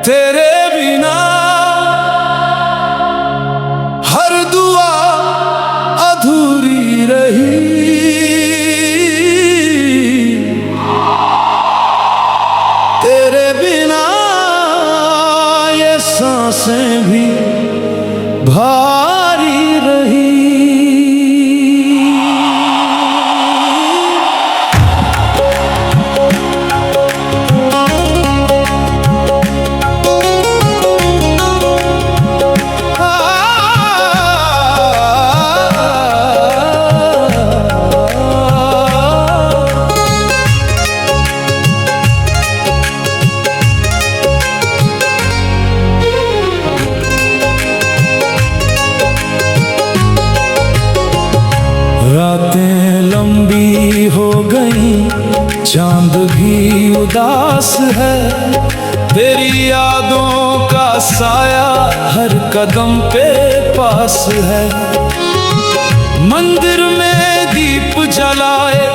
तेरे बिना हर दुआ अधूरी रही। तेरे बिना ये सांसें भी भारी रही। रातें लंबी हो गई, चांद भी उदास है। तेरी यादों का साया हर कदम पे पास है। मंदिर में दीप जलाए,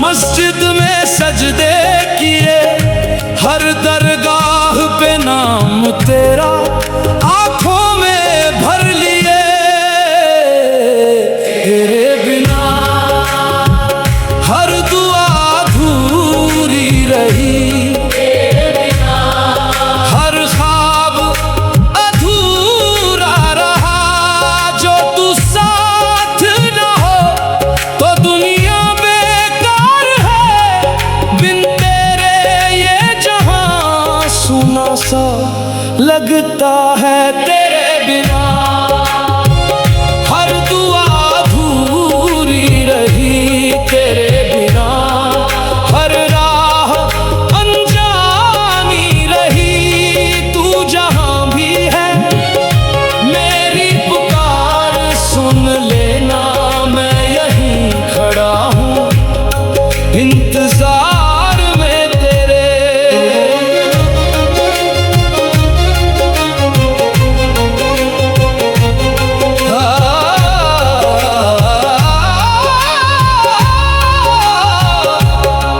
मस्जिद में सजदे किए, हर दरगाह पे नाम तेरा आंखों में भर लिए। तेरे बिना हर दुआ अधूरी रही। तेरे बिना हर ख्वाब अधूरा रहा। जो तू साथ न हो तो दुनिया बेकार है। बिन तेरे ये जहां सुना सा लगता है। तेरे बिना हर दुआ अधूरी रही। तेरे बिना हर राह अनजानी रही। तू जहां भी है मेरी पुकार सुन लेना। मैं यहीं खड़ा हूँ इंतजार में तेरे।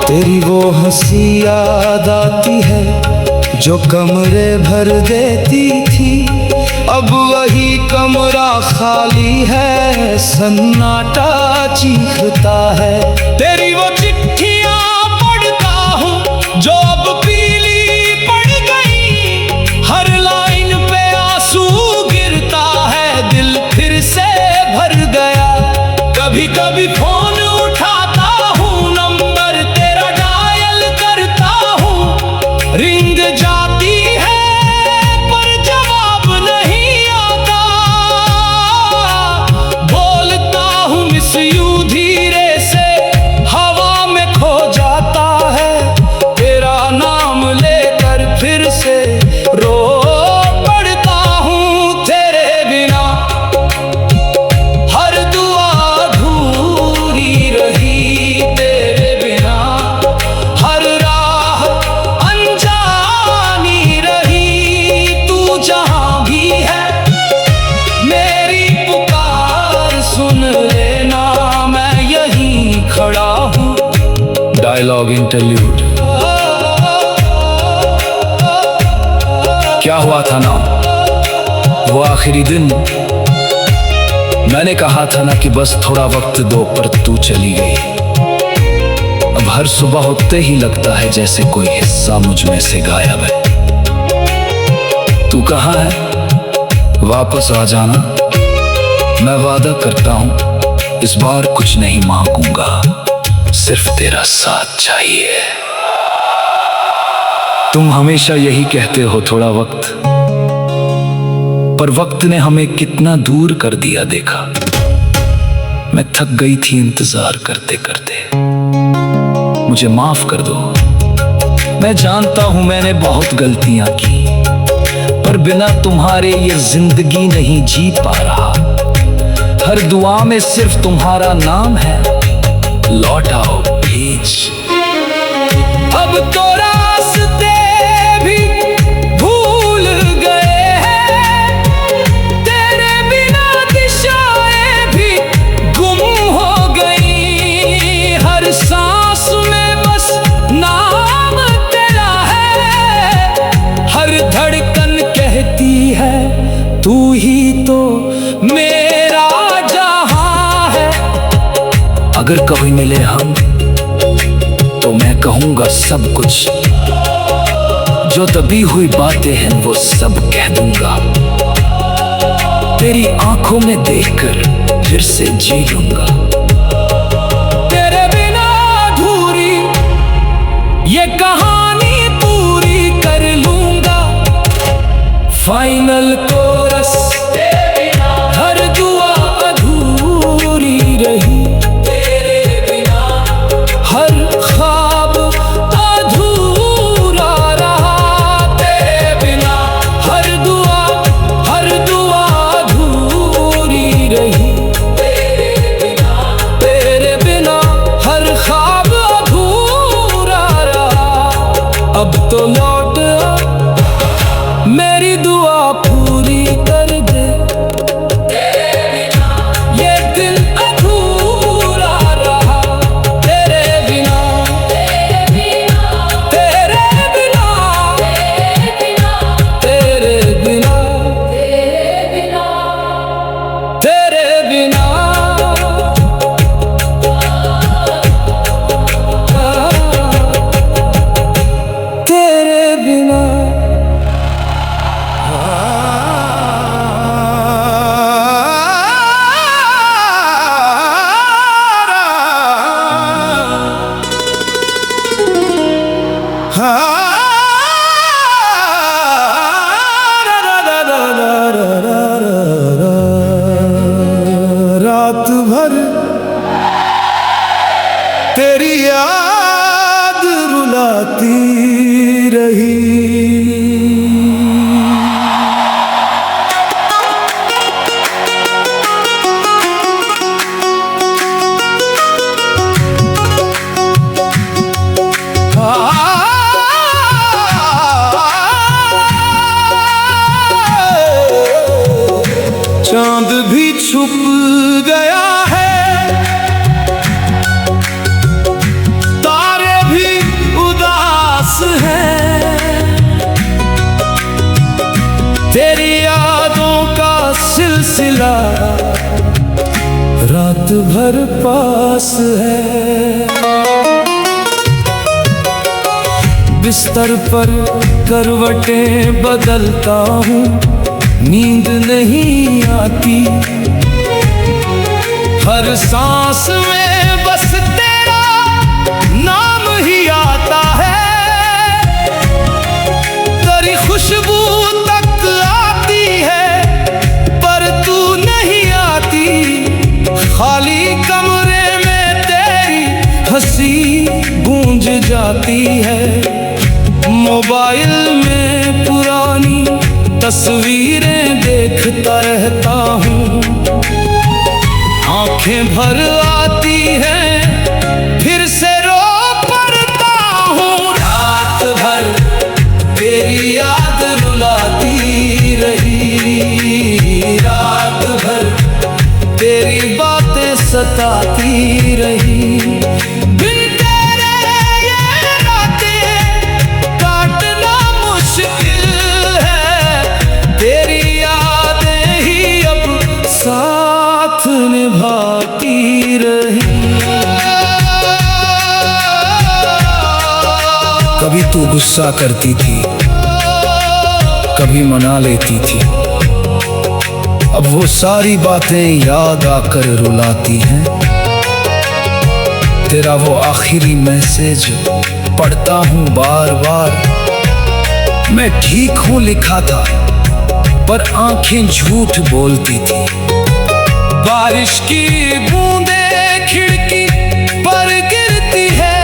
तेरी वो हंसी याद आती है जो कमरे भर देती थी। अब वही कमरा खाली है, सन्नाटा चीखता है। तेरी वो चिट्ठियां पढ़ता हूँ जो अब पीली पड़ गई। हर लाइन पे आंसू गिरता है, दिल फिर से भर गया। कभी कभी फोन उठाता हूँ, नंबर तेरा डायल करता हूँ। रिंग जाती है पर जवाब नहीं आता। बोलता हूँ मिस यू धीरे से, हवा में खो जाता है। तेरा नाम लेकर फिर से रो पड़ता हूँ। तेरे बिना हर दुआ अधूरी रही। तेरे बिना हर राह अनजानी रही। तू जहां भी है मेरी पुकार सुन लेना। मैं यहीं खड़ा हूँ। Dialogue interlude. क्या हुआ था ना वो आखिरी दिन? मैंने कहा था ना कि बस थोड़ा वक्त दो, पर तू चली गई। अब हर सुबह उठते ही लगता है जैसे कोई हिस्सा मुझ में से गायब है। तू कहाँ है? वापस आ जाना। मैं वादा करता हूँ इस बार कुछ नहीं मांगूंगा, सिर्फ तेरा साथ चाहिए। तुम हमेशा यही कहते हो थोड़ा वक्त, पर वक्त ने हमें कितना दूर कर दिया देखा। मैं थक गई थी इंतजार करते करते। मुझे माफ कर दो। मैं जानता हूं मैंने बहुत गलतियां की, पर बिना तुम्हारे ये जिंदगी नहीं जी पा रहा। हर दुआ में सिर्फ तुम्हारा नाम है। लौट आओ प्लीज। अब तो रास्ते भी भूल गए हैं। तेरे बिना दिशाएं भी गुम हो गई। हर सांस में बस नाम तेरा है। हर धड़कन तू ही तो मेरा जहां है। अगर कभी मिले हम तो मैं कहूंगा सब कुछ, जो दबी हुई बातें हैं वो सब कह दूंगा। तेरी आंखों में देखकर फिर से जी लूंगा। तेरे बिना अधूरी ये कहानी पूरी कर लूंगा। फाइनल कोरस, हर दुआ अधूरी रही। तेरे बिना हर ख्वाब अधूरा रहा। तेरे बिना हर दुआ अधूरी रही। तेरे बिना हर ख्वाब अधूरा रहा। अब तो लौट आ, मेरी दुआ पूरी कर दे। ये दिल अधूरा रहा तेरे बिना। तेरे बिना तेरे बिना तेरे बिना तेरे बिना। रात भर तेरी याद रुलाती रही। चांद भी छुप गया है, तारे भी उदास हैं। तेरी यादों का सिलसिला रात भर पास है। बिस्तर पर करवटें बदलता हूँ, नींद नहीं आती। हर सांस में बस तेरा नाम ही आता है। तेरी खुशबू तक आती है पर तू नहीं आती। खाली कमरे में तेरी हंसी गूंज जाती है। मोबाइल में पुरानी तस्वीरें देखता रहता हूँ, आंखें भर आती हैं फिर से रो पड़ता हूँ। रात भर तेरी याद रुलाती रही। रात भर तेरी बातें सताती रही। साथ निभाती रही। कभी तू गुस्सा करती थी, कभी मना लेती थी। अब वो सारी बातें याद आकर रुलाती हैं। तेरा वो आखिरी मैसेज पढ़ता हूँ बार बार। मैं ठीक हूँ लिखा था पर आंखें झूठ बोलती थी। बारिश की बूंदें खिड़की पर गिरती है,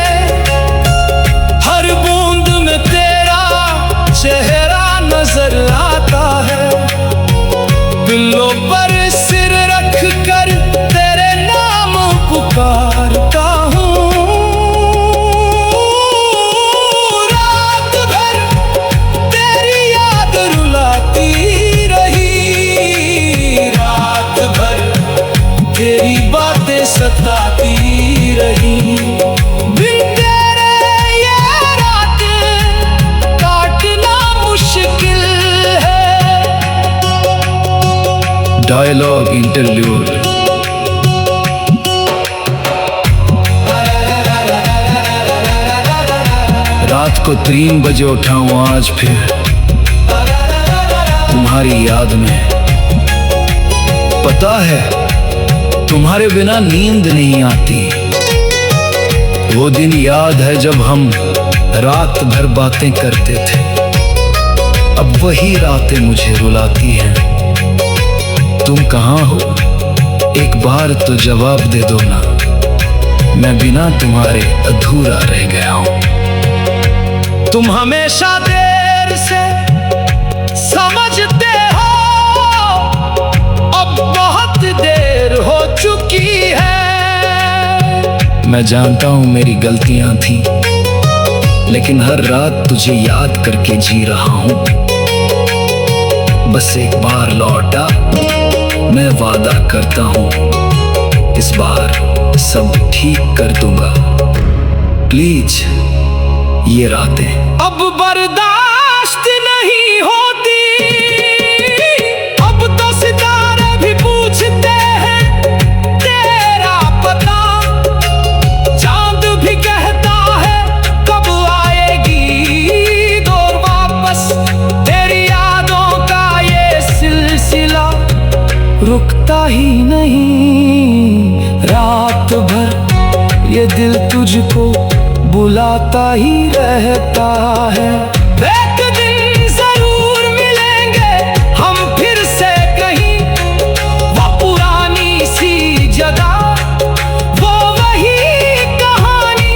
हर बूंद में तेरा चेहरा नजर आता है। बिल्लों पर सिर रख कर तेरे नाम पुकारता हूँ। रात भर तेरी याद रुलाती रही। रात भर तेरी बातें सताती डायलॉग इंटरल्यूड। रात को 3 बजे उठा हूँ आज फिर तुम्हारी याद में। पता है तुम्हारे बिना नींद नहीं आती। वो दिन याद है जब हम रात भर बातें करते थे। अब वही रातें मुझे रुलाती हैं। तुम कहाँ हो? एक बार तो जवाब दे दो ना। मैं बिना तुम्हारे अधूरा रह गया हूँ। तुम हमेशा देर से समझते हो, अब बहुत देर हो चुकी है। मैं जानता हूँ मेरी गलतियां थी, लेकिन हर रात तुझे याद करके जी रहा हूँ। बस एक बार लौटा, मैं वादा करता हूँ इस बार सब ठीक कर दूंगा। प्लीज ये रातें अब बर्दाश्त नहीं होती। अब तो सितारे भी पूछते हैं तेरा पता। चांद भी कहता है कब आएगी दौर वापस। तेरी यादों का ये सिलसिला रुकता ही नहीं। रात भर ये दिल तुझको बुलाता ही रहता है। एक दिन जरूर मिलेंगे हम फिर से कहीं, वो पुरानी सी जगह, वो वही कहानी।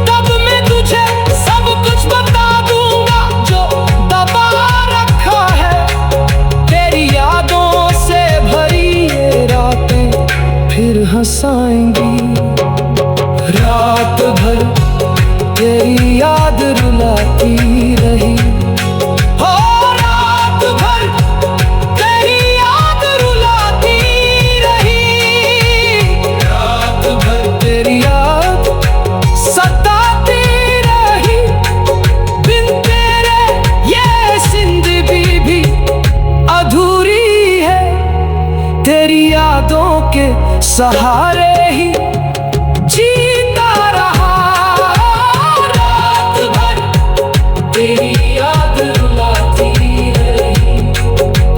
तब मैं तुझे सब कुछ बता दूंगा जो दबा रखा है। तेरी यादों से भरी ये रातें फिर हंसाएंगी। रात भर तेरी याद रुलाती रही। हो रात भर तेरी याद रुलाती रही। रात भर तेरी याद सताती रही। बिन तेरे ये जिंदगी भी अधूरी है। तेरी यादों के सहारे ही जीता रहा। तेरी याद रुलाती रही।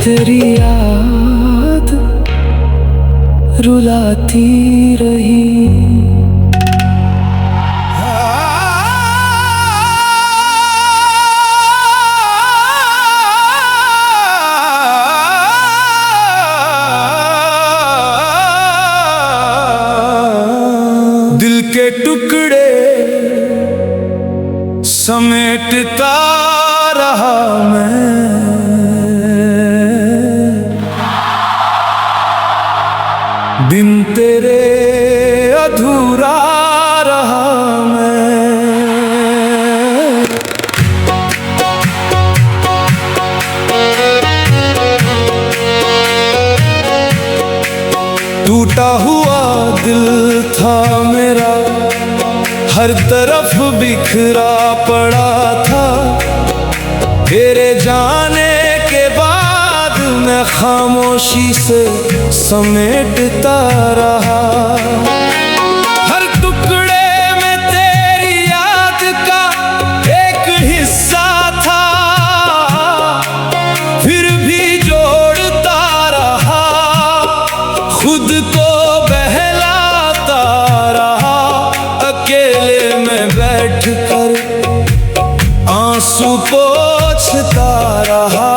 तेरी याद रुलाती रही। दिल के टुकड़े समेटता रहा मैं। बिन तेरे अधूरा रहा मैं। टूटा हुआ दिल था मेरा, हर तरफ बिखरा पड़ा था। तेरे जाने के बाद मैं खामोशी से समेटता रहा। हर टुकड़े में तेरी याद का एक हिस्सा था, फिर भी जोड़ता रहा। खुद को बहलाता रहा, अकेले में बैठ कर आंसू पोंछता रहा।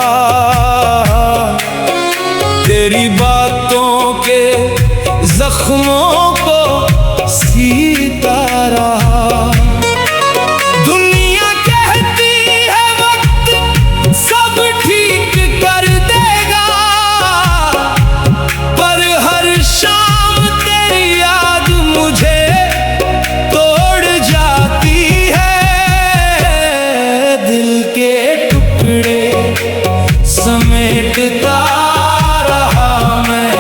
तेरी बातों के जख्मों को सीता रहा। दुनिया कहती है वक्त सब ठीक कर देगा, पर हर शाम तेरी याद मुझे तोड़ जाती है। दिल के टुकड़े समेटता रहा मैं।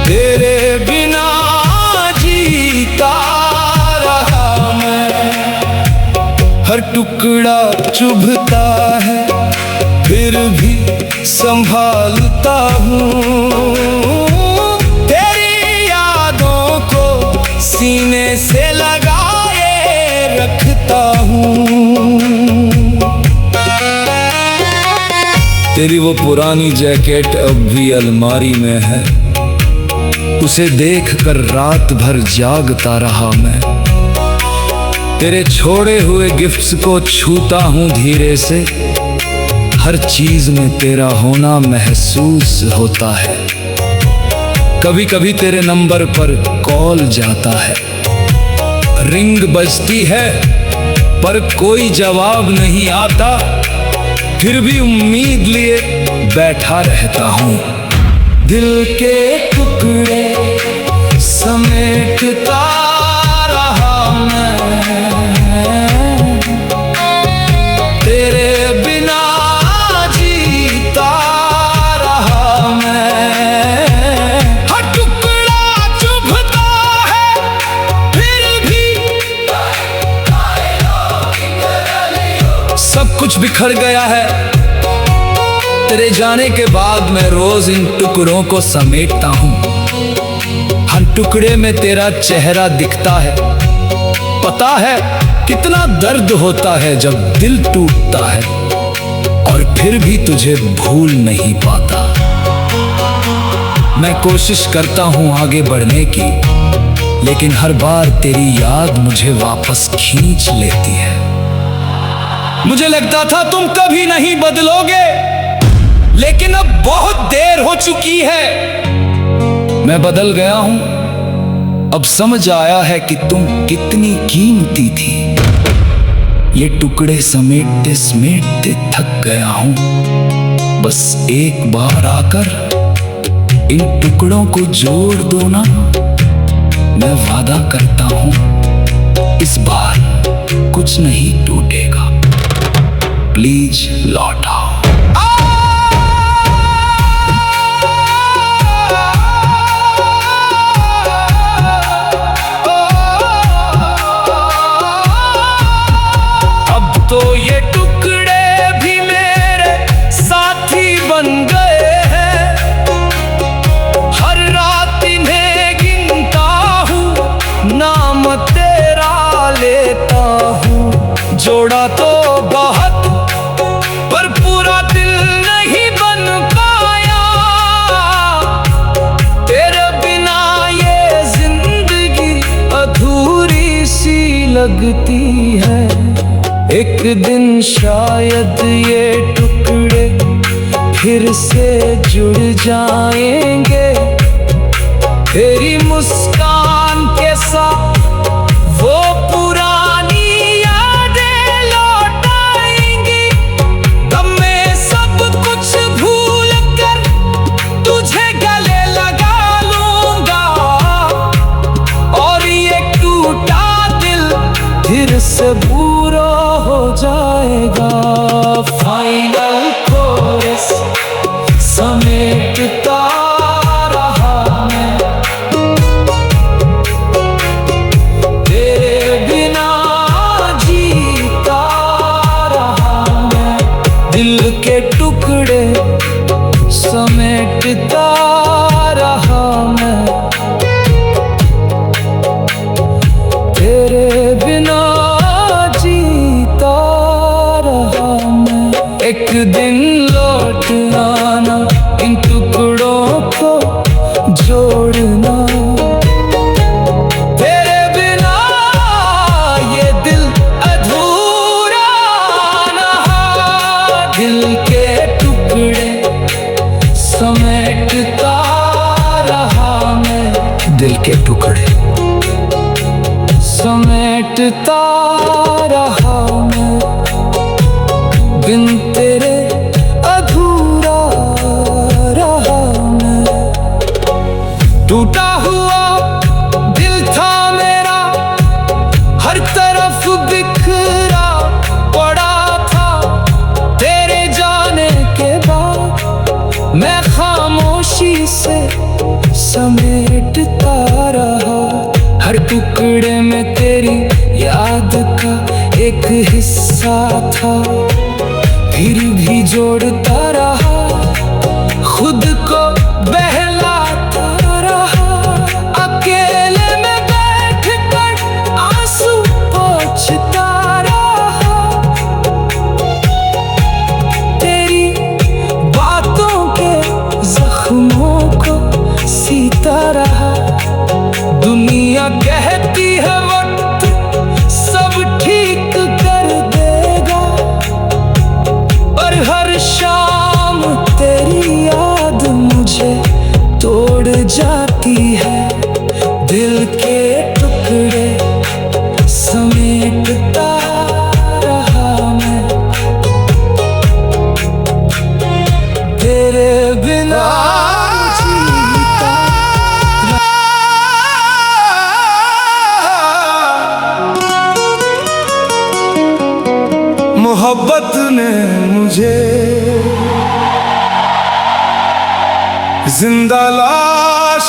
तेरे बिना जीता रहा मैं। हर टुकड़ा चुभता है, फिर भी संभालता हूँ। तेरी यादों को सीने से लगाए रखता हूँ। तेरी वो पुरानी जैकेट अब भी अलमारी में है, उसे देखकर रात भर जागता रहा मैं। तेरे छोड़े हुए गिफ्ट्स को छूता हूँ धीरे से, हर चीज में तेरा होना महसूस होता है। कभी कभी तेरे नंबर पर कॉल जाता है, रिंग बजती है पर कोई जवाब नहीं आता, फिर भी उम्मीद लिए बैठा रहता हूँ। दिल के टुकड़े समेटता रहा मैं, तेरे बिना जीता रहा मैं। हर टुकड़ा चुभता है फिर भी सब कुछ बिखर गया है। तेरे जाने के बाद मैं रोज इन टुकड़ों को समेटता हूँ। हर टुकड़े में तेरा चेहरा दिखता है। पता है कितना दर्द होता है जब दिल टूटता है और फिर भी तुझे भूल नहीं पाता। मैं कोशिश करता हूँ आगे बढ़ने की, लेकिन हर बार तेरी याद मुझे वापस खींच लेती है। मुझे लगता था तुम कभी नहीं बदलोगे, लेकिन अब बहुत देर हो चुकी है। मैं बदल गया हूं, अब समझ आया है कि तुम कितनी कीमती थी। ये टुकड़े समेटते समेटते थक गया हूं, बस एक बार आकर इन टुकड़ों को जोड़ दो ना। मैं वादा करता हूं इस बार कुछ नहीं टूटेगा, प्लीज लौट आओ। तो ये टुकड़े भी मेरे साथी बन गए हैं, हर रात इन्हें गिनता हूँ, नाम तेरा लेता हूँ। जोड़ा तो बहुत पर पूरा दिल नहीं बन पाया, तेरे बिना ये जिंदगी अधूरी सी लगती है। एक दिन शायद ये टुकड़े फिर से जुड़ जाएंगे, तेरी मुस्कान के साथ वो पुरानी यादें लौट आएंगी। तब मैं सब कुछ भूल कर तुझे गले लगा लूंगा, और ये टूटा दिल फिर से पूरा हो जाएगा। फाइनल कोरस समेटता रहा मैं, तेरे बिना जीता रहा मैं। दिल के टुकड़े समेटता रहा मैं, तेरे बिना एक दिन लौट आना, इन टुकड़ों को जोड़ना। तेरे बिना ये दिल अधूरा रहा। दिल के टुकड़े समेटता रहा मैं, दिल के टुकड़े समेटता रहा मैं। बिन तेरे अधूरा रहा मैं। टूटा हुआ दिल था मेरा, हर तरफ बिखरा पड़ा था। तेरे जाने के बाद मैं खामोशी से समेटता रहा। हर टुकड़े में तेरी याद का एक हिस्सा था, फिर भी जोड़ता रहा, खुद को बहलाता रहा। अकेले में बैठ कर आंसू पोंछता रहा, तेरी बातों के जख्मों को सीता रहा। दुनिया कहती है वक्त सब ठीक कर देगा, पर हर शाम तेरी याद मुझे तोड़ जाती है। दिल के टुकड़े समेटता रहा मैं, तेरे बिना जीता। मोहब्बत ने मुझे जिंदा लाश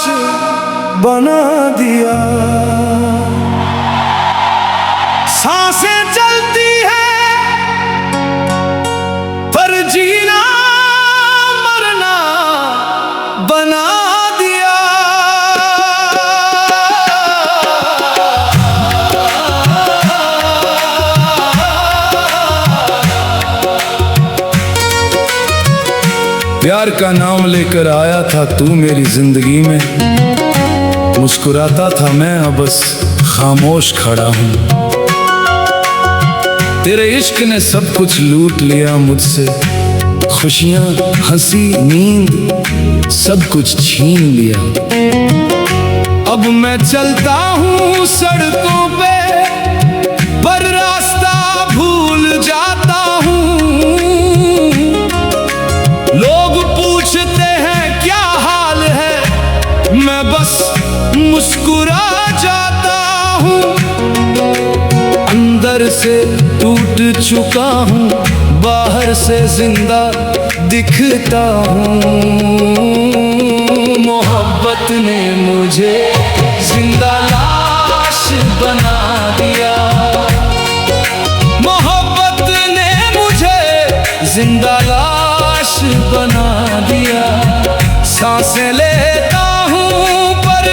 बना दिया। सांसें चलती हैं पर जीना मरना बना दिया। प्यार का नाम लेकर आया था तू मेरी जिंदगी में, मुस्कुराता था मैं अब बस खामोश खड़ा हूँ। तेरे इश्क ने सब कुछ लूट लिया मुझसे, खुशियाँ हंसी नींद सब कुछ छीन लिया। अब मैं चलता हूँ सड़कों पे पर रास्ता भूल जाता हूँ। लोग पूछते हैं क्या हाल है, मैं बस मुस्कुरा जाता हूँ। अंदर से टूट चुका हूँ, बाहर से जिंदा दिखता हूँ। मोहब्बत ने मुझे जिंदा लाश बना दिया। मोहब्बत ने मुझे जिंदा लाश बना दिया। सांसें लेता हूँ पर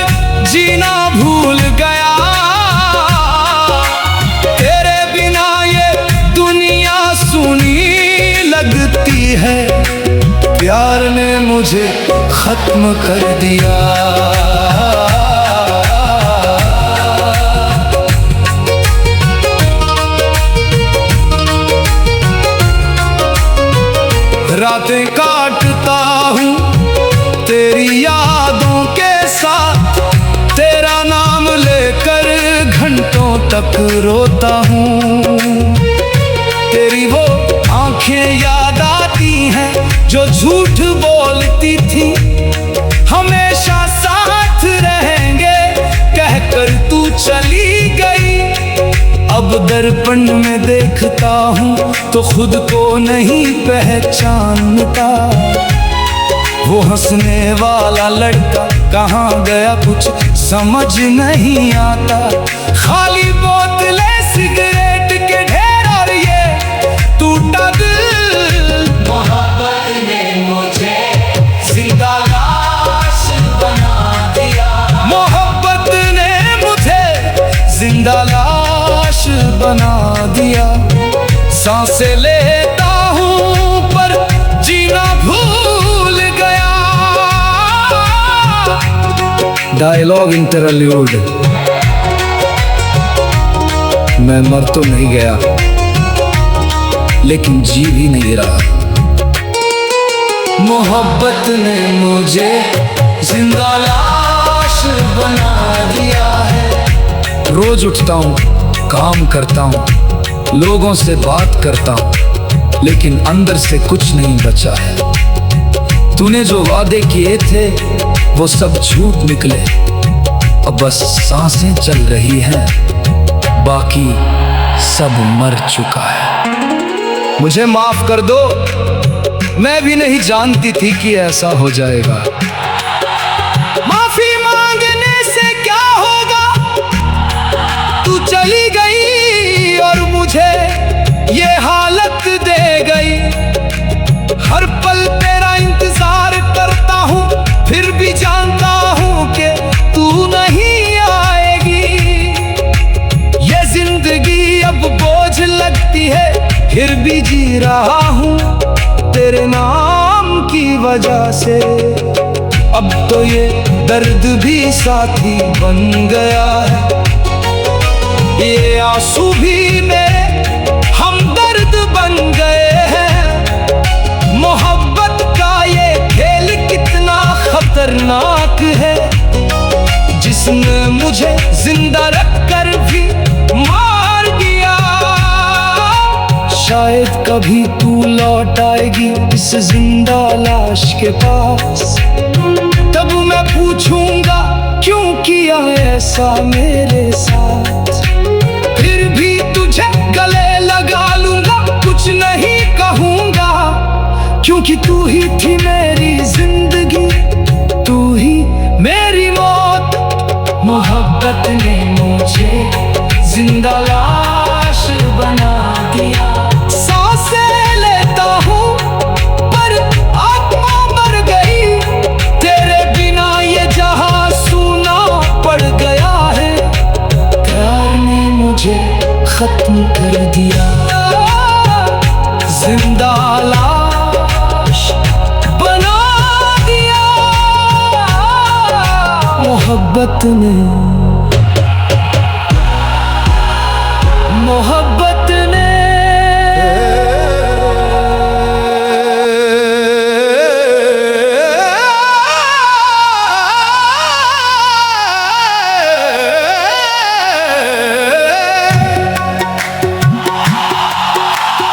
जीना भूल गया, तेरे बिना ये दुनिया सुनी लगती है। प्यार ने मुझे खत्म कर दिया। रातें काटता हूँ तेरी यादों के साथ, तेरा नाम लेकर घंटों तक रोता हूँ। तेरी वो आंखें याद आती हैं जो झूठ बोलती थी, हमेशा साथ रहेंगे कहकर तू चली गई। अब दर्पण में देखता हूँ तो खुद को नहीं पहचानता। वो हंसने वाला लड़का कहाँ गया कुछ समझ नहीं आता। खाली बोतलें सिगरेट के ढेर और ये टूटा दिल। मोहब्बत ने मुझे जिंदा लाश बना दिया। मोहब्बत ने मुझे जिंदा लाश बना दिया। सांसें लेता हूँ पर जीना भूल गया। Dialogue interlude. मैं मर तो नहीं गया लेकिन जी भी नहीं रहा। मोहब्बत ने मुझे जिंदा लाश बना दिया है। रोज उठता हूँ, काम करता हूँ, लोगों से बात करता हूँ, लेकिन अंदर से कुछ नहीं बचा है। तूने जो वादे किए थे वो सब झूठ निकले। अब बस सांसें चल रही हैं, बाकी सब मर चुका है। मुझे माफ कर दो, मैं भी नहीं जानती थी कि ऐसा हो जाएगा। माफी मांगने से क्या होगा, तू चली गई और मुझे ये हालत दे गई। फिर भी जी रहा हूँ तेरे नाम की वजह से। अब तो ये दर्द भी साथी बन गया है, ये आंसू भी मेरे हमदर्द बन गए हैं। मोहब्बत का ये खेल कितना खतरनाक है, जिसने मुझे जिंदा रखकर भी मार दिया। शायद कभी तू लौट आएगी इस जिंदा लाश के पास, तब मैं पूछूंगा क्यों किया ऐसा मेरे साथ। फिर भी तुझे गले लगा लूंगा, कुछ नहीं कहूंगा, क्योंकि तू ही थी मेरी जिंदगी, तू ही मेरी मौत। मोहब्बत ने मुझे जिंदा लाश बना दिया। सांसें लेता हूँ पर आत्मा मर गई, तेरे बिना ये जहां सूना पड़ गया है। प्यार ने मुझे खत्म कर दिया, जिंदा लाश बना दिया। मोहब्बत ने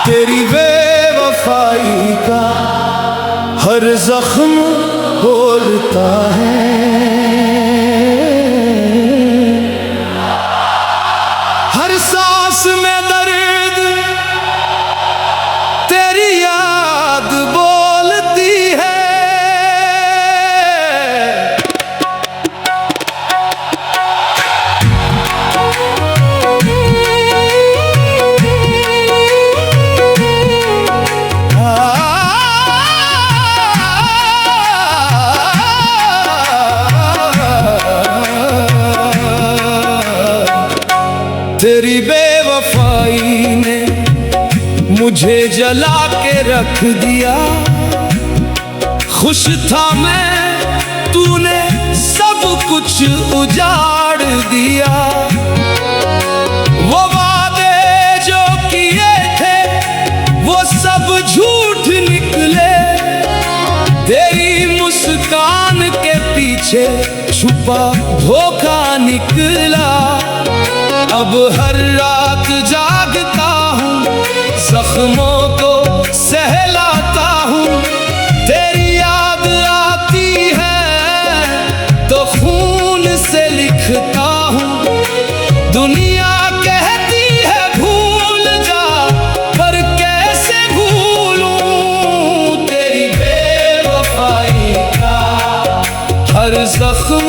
तेरी बेवफाई का हर जख्म बोलता है, हर सांस में दर्द तेरी याद बोलती है। तेरी बेवफाई ने मुझे जला के रख दिया। खुश था मैं, तूने सब कुछ उजाड़ दिया। वो वादे जो किए थे वो सब झूठ निकले, तेरी मुस्कान के पीछे छुपा धोखा निकला। अब हर रात जागता हूँ, जख्मों को सहलाता हूँ, तेरी याद आती है तो खून से लिखता हूँ। दुनिया कहती है भूल जा, पर कैसे भूलूं तेरी बेवफाई का हर जख्म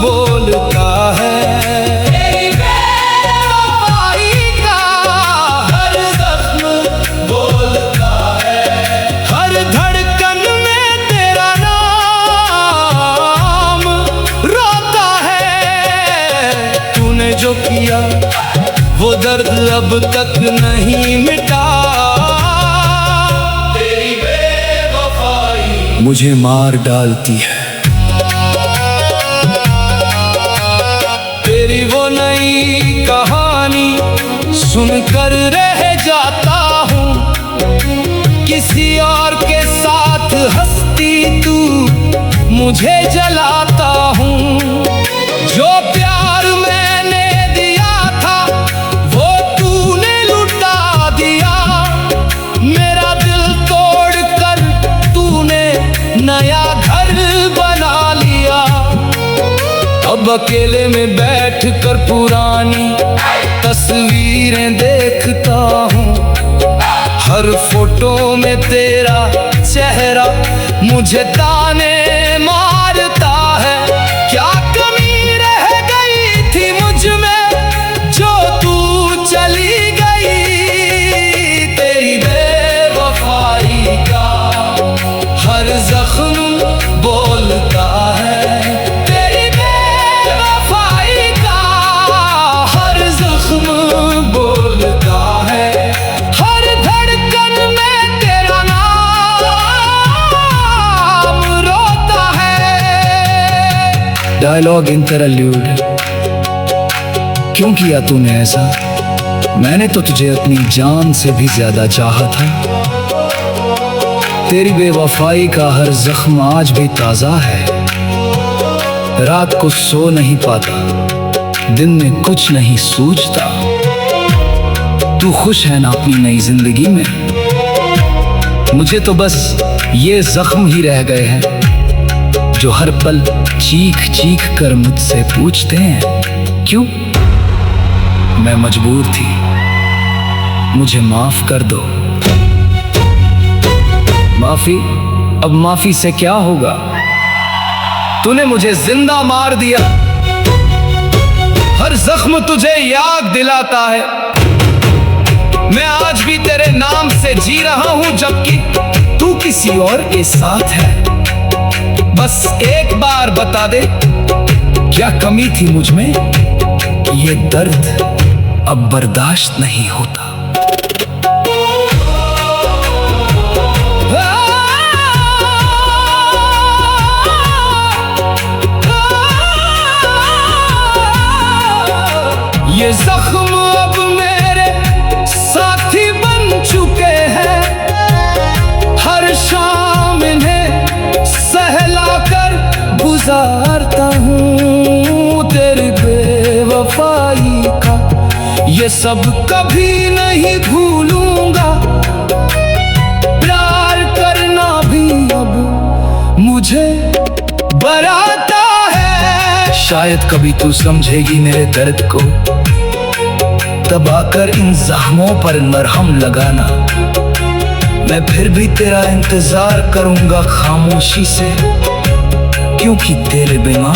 बोलता है। जो किया वो दर्द अब तक नहीं मिटा, तेरी बेवफाई मुझे मार डालती है। तेरी वो नई कहानी सुनकर रह जाता हूँ, किसी और के साथ हंसती तू मुझे जलाता हूँ। जो प्यार मैंने दिया था वो तूने लुटा दिया, मेरा दिल तोड़ कर तूने नया घर बना लिया। अब अकेले में बैठ कर पुरानी तस्वीरें देखता हूँ, हर फोटो में तेरा चेहरा मुझे ताने मारता है। क्या कमी रह गई थी मुझ में जो तू चली गई, तेरी बेवफाई का हर जख्म बोलता है। तेरी बेवफाई का हर जख्म बोलता है, हर धड़कन डायलॉग इंटरल्यूड। क्यों किया तूने ऐसा? मैंने तो तुझे अपनी जान से भी ज्यादा चाहा था। तेरी बेवफाई का हर जख्म आज भी ताजा है। रात को सो नहीं पाता, दिन में कुछ नहीं सूझता। तू खुश है ना अपनी नई जिंदगी में? मुझे तो बस ये जख्म ही रह गए हैं जो हर पल चीख चीख कर मुझसे पूछते हैं क्यों? मैं मजबूर थी, मुझे माफ कर दो। माफी? अब माफी से क्या होगा? तूने मुझे जिंदा मार दिया। हर जख्म तुझे याद दिलाता है। मैं आज भी तेरे नाम से जी रहा हूं, जबकि तू किसी और के साथ है। बस एक बार बता दे, क्या कमी थी मुझ में? ये दर्द अब बर्दाश्त नहीं होता। ये जख्म अब मेरे साथी बन चुके हैं। हर शाम इन्हें सहलाकर गुजारता हूँ। तेरी बेवफाई का ये सब कभी नहीं भूलूंगा। प्यार करना भी अब मुझे बराता है। शायद कभी तू समझेगी मेरे दर्द को, तब आकर इन जख्मों पर मरहम लगाना। मैं फिर भी तेरा इंतजार करूंगा खामोशी से, क्योंकि तेरे बिना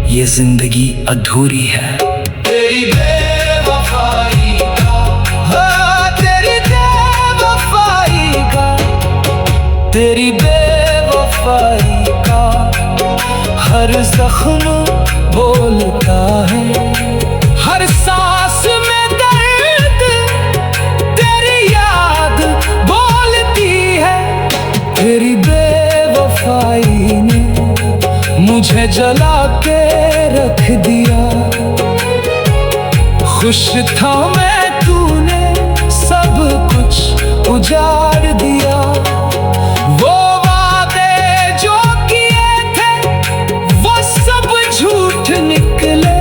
ये जिंदगी अधूरी है। तेरी बेवफाई का, हाँ तेरी बेवफाई का, तेरी बेवफाई का हर जख्म बोलता है। हर सांस में दर्द तेरी याद बोलती है। तेरी बेवफाई ने मुझे जला के रख दिया। खुश था मैं, तूने सब कुछ उजाड़ दिया। वो वादे जो किए थे वो सब झूठ निकले।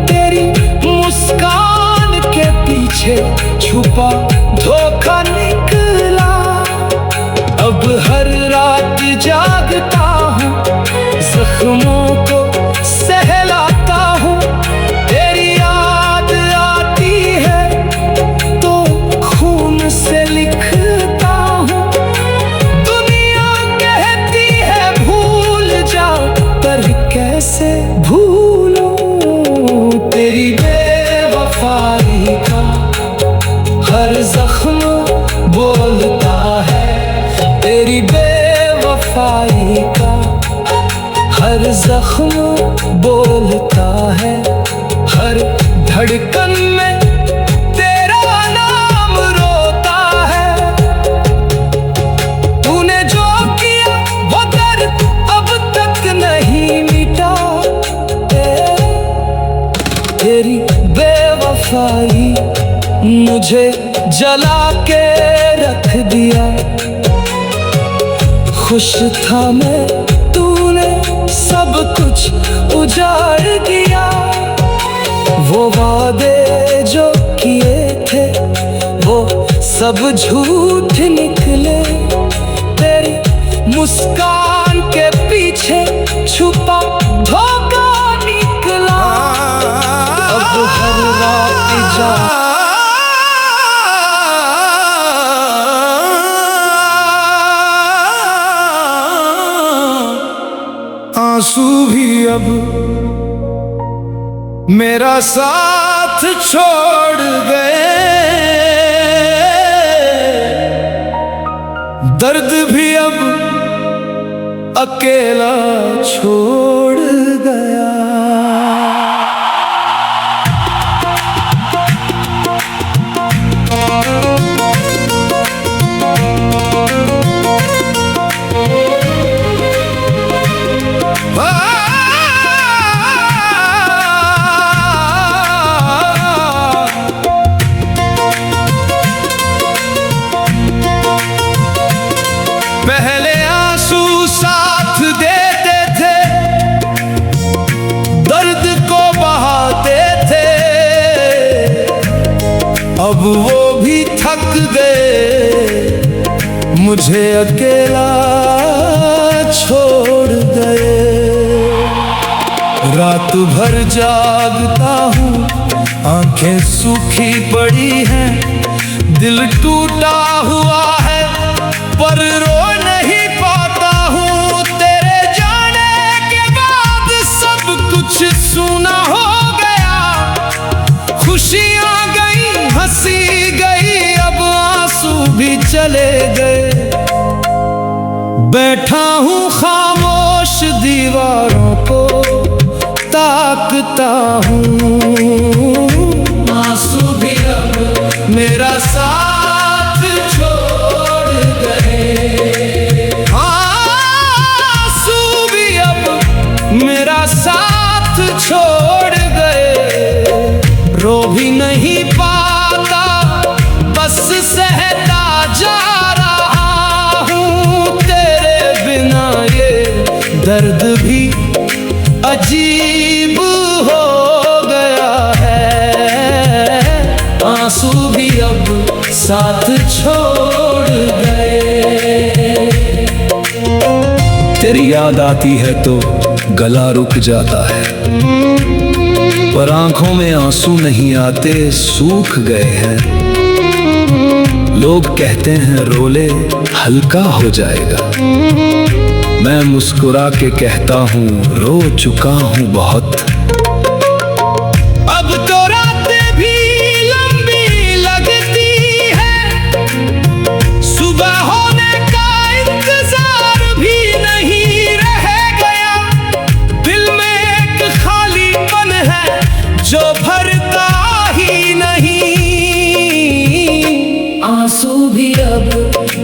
तेरी मुस्कान के पीछे छुपा धोखा निकला। अब हर रात जागता हूँ, जख्मों को सहलाता हूँ। तेरी याद आती है तो खून से लिखता हूँ। दुनिया कहती है भूल जाओ, पर कैसे भूलूं? तेरी बेवफाई का हर जख्म बोलता है। तेरी बेवफाई का हर जख्म बोलता है। हर धड़कन में तेरा नाम रोता है। तूने जो किया वो दर्द अब तक नहीं मिटा। तेरी बेवफाई मुझे जला के रख दिया। खुश था मैं, तूने सब कुछ उजाड़ दिया। वो वादे जो किए थे वो सब झूठ निकले। तेरी मुस्कान के पीछे छुपा धोखा निकला। अब हर रात जा आंसू भी अब मेरा साथ छोड़ गए। दर्द भी अब अकेला छोड़ गया। अब वो भी थक गए, मुझे अकेला छोड़ गए। रात भर जागता हूँ, आंखें सूखी पड़ी हैं, दिल टूटा हुआ है पर रो नहीं पाता हूँ। तेरे जाने के बाद सब कुछ सूना हो गया, खुशियाँ गई, हंसी गई, अब आंसू भी चले गए। बैठा हूँ खामोश दीवारों को ताकता हूँ, आंसू भी अब मेरा साथ छोड़ गए। आंसू भी अब मेरा साथ छोड़ गए। रो भी नहीं पाता, बस सहता जा रहा हूँ। तेरे बिना ये दर्द भी अजीब हो गया है, आंसू भी अब साथ छोड़ गए। तेरी याद आती है तो गला रुक जाता है, पर आंखों में आंसू नहीं आते, सूख गए हैं। लोग कहते हैं रोले हल्का हो जाएगा, मैं मुस्कुरा के कहता हूँ रो चुका हूँ बहुत। अब तो रातें भी लंबी लगती है, सुबह होने का इंतजार भी नहीं रह गया। दिल में एक खालीपन है जो भरता ही नहीं। आंसू भी अब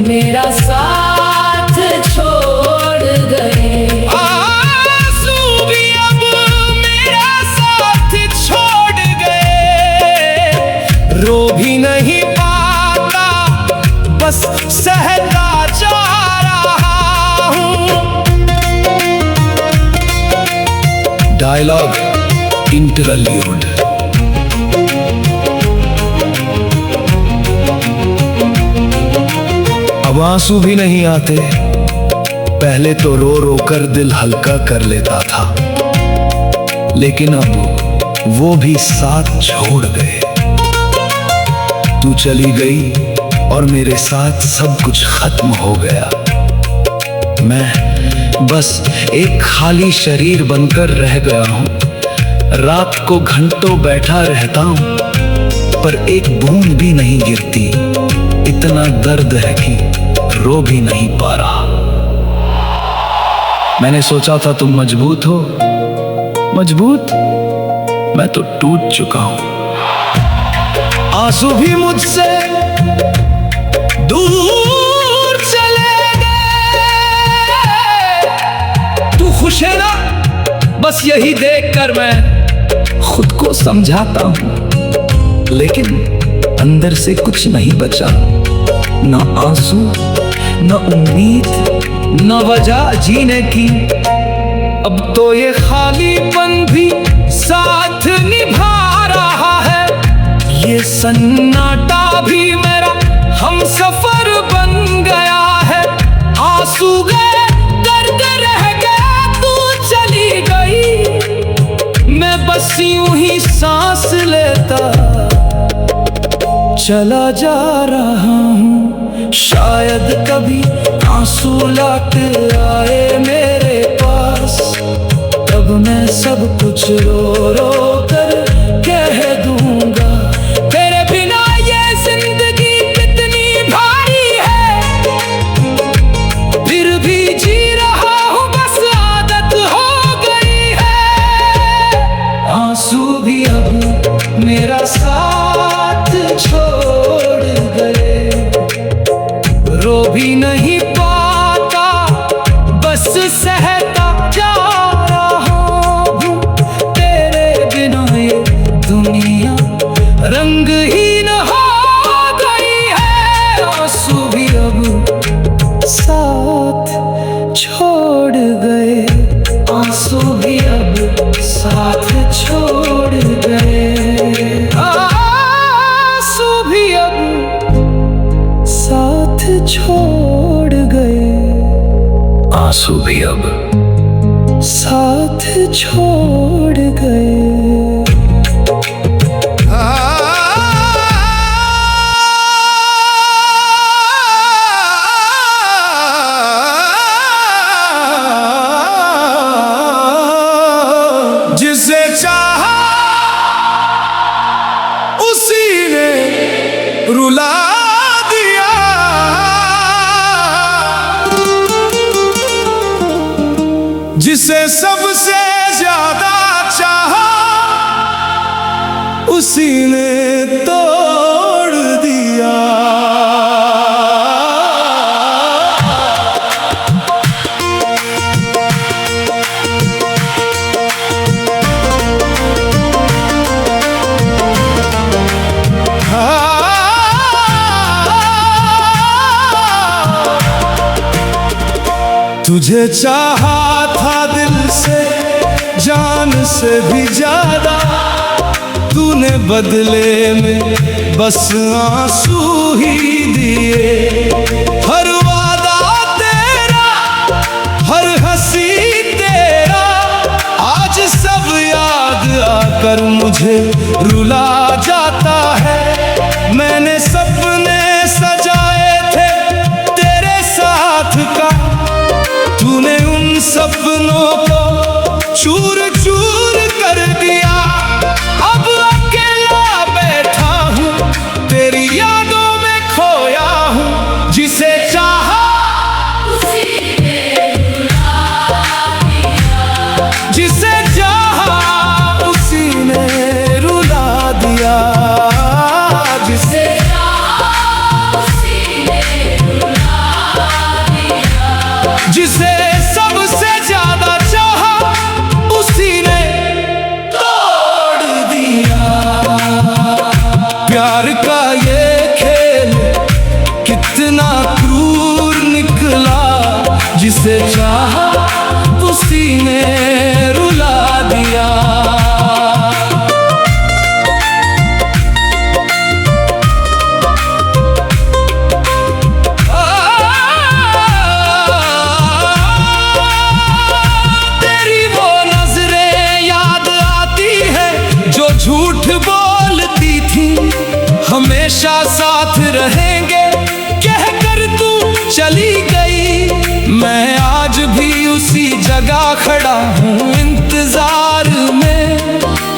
मेरा साथ छोड़ गए। आंसू भी अब मेरा साथ छोड़ गए। रो भी नहीं पाता, बस सहता जा रहा हूँ। Dialogue interlude. अब आंसू भी नहीं आते, पहले तो रो रो कर दिल हल्का कर लेता था, लेकिन अब वो भी साथ छोड़ गए। तू चली गई और मेरे साथ सब कुछ खत्म हो गया। मैं बस एक खाली शरीर बनकर रह गया हूँ। रात को घंटों बैठा रहता हूँ, पर एक बूंद भी नहीं गिरती। इतना दर्द है कि रो भी नहीं पा रहा। मैंने सोचा था तुम मजबूत हो, मजबूत मैं तो टूट चुका हूं। आंसू भी मुझसे दूर चले गए। तू खुश है ना? बस यही देखकर मैं खुद को समझाता हूं, लेकिन अंदर से कुछ नहीं बचा। ना आंसू, ना उम्मीद, ना वजह जीने की। अब तो ये खालीपन भी साथ निभा रहा है। ये सन्नाटा भी मेरा हमसफर बन गया है। आंसू गए, दर्द रह गया, तू चली गई। मैं बस यूं ही सांस लेता चला जा रहा हूँ। शायद कभी आंसू लौट आए मेरे पास, तब मैं सब कुछ रो रो कर कह दूंगा। तेरे बिना ये जिंदगी कितनी भारी है, फिर भी जी रहा हूँ, बस आदत हो गई है। आंसू भी अब मेरा साथ छोड़ गए। रो भी नहीं पाता, बस सहता जा रहा हूँ। तेरे बिना ये दुनिया रंगहीन हो गई है। आंसू भी अब साथ छोड़ गए। आंसू भी अब साथ छोड़ गए। आंसू भी छोड़ गए, आंसू भी अब साथ छोड़ गए। जिसे चाहा उसी ने रुला दिया, जिसे सबसे ज्यादा चाहा उसी ने तोड़ दिया। तुझे चाहा था दिल से, जान से भी ज्यादा, तूने बदले में बस आंसू ही दिए। हर वादा तेरा, हर हंसी तेरा, आज सब याद आकर मुझे रुला जाता है। मैंने सपने सजाए थे तेरे साथ का, तूने उन सपनों को चूर चूर कर दिया। अब अकेला बैठा हूँ, तेरी यादों में खोया हूँ। जिसे चाहा उसी ने रुला दिया, जिसे चाहा उसी ने रुला दिया, जिसे चाहा उसी ने रुला दिया, जिसे सबसे ज्यादा चाहा उसी ने तोड़ दिया। प्यार का ये खेल कितना क्रूर निकला, जिसे चाहा उसी ने रुला दिया। झूठ बोलती थी हमेशा साथ रहेंगे, कहकर तू चली गई। मैं आज भी उसी जगह खड़ा हूँ इंतजार में,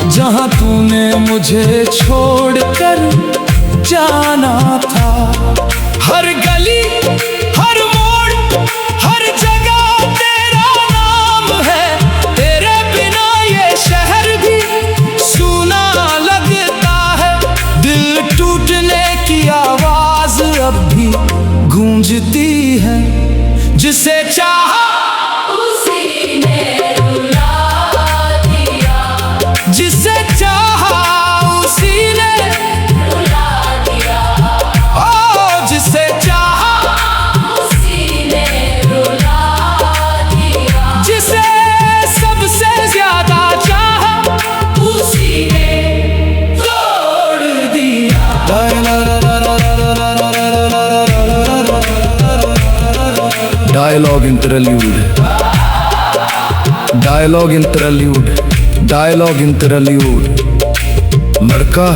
जहाँ तूने मुझे छोड़कर जाना था। हर गली हर मोड़ हर जगह तेरा नाम है, तेरे बिना ये शहर भी सुना लगता है। दिल टूटने की आवाज अब भी गूंजती है। जिसे चाहा उसी ने रुला दिया, जिसे चाहा उसी ने रुला दिया, ओ जिसे चाहा उसी ने रुला दिया, जिसे सबसे ज्यादा चाहा उसी ने तोड़ दिया। Dialogue interlude, dialogue interlude, dialogue interlude. लड़का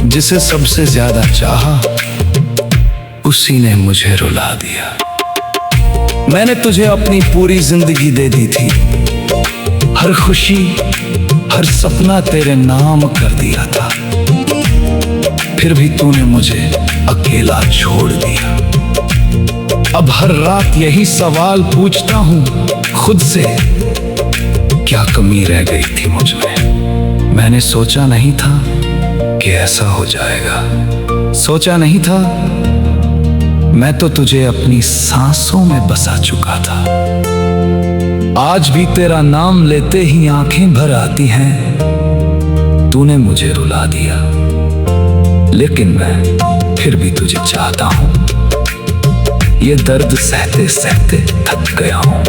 जिसे सबसे ज्यादा चाहा उसी ने मुझे रुला दिया। मैंने तुझे अपनी पूरी जिंदगी दे दी थी, हर खुशी हर सपना तेरे नाम कर दिया था, फिर भी तूने मुझे अकेला छोड़ दिया। अब हर रात यही सवाल पूछता हूँ खुद से, क्या कमी रह गई थी मुझ में? मैंने सोचा नहीं था कि ऐसा हो जाएगा, सोचा नहीं था। मैं तो तुझे अपनी सांसों में बसा चुका था। आज भी तेरा नाम लेते ही आंखें भर आती हैं। तूने मुझे रुला दिया, लेकिन मैं फिर भी तुझे चाहता हूँ। ये दर्द सहते सहते थक गया हूँ,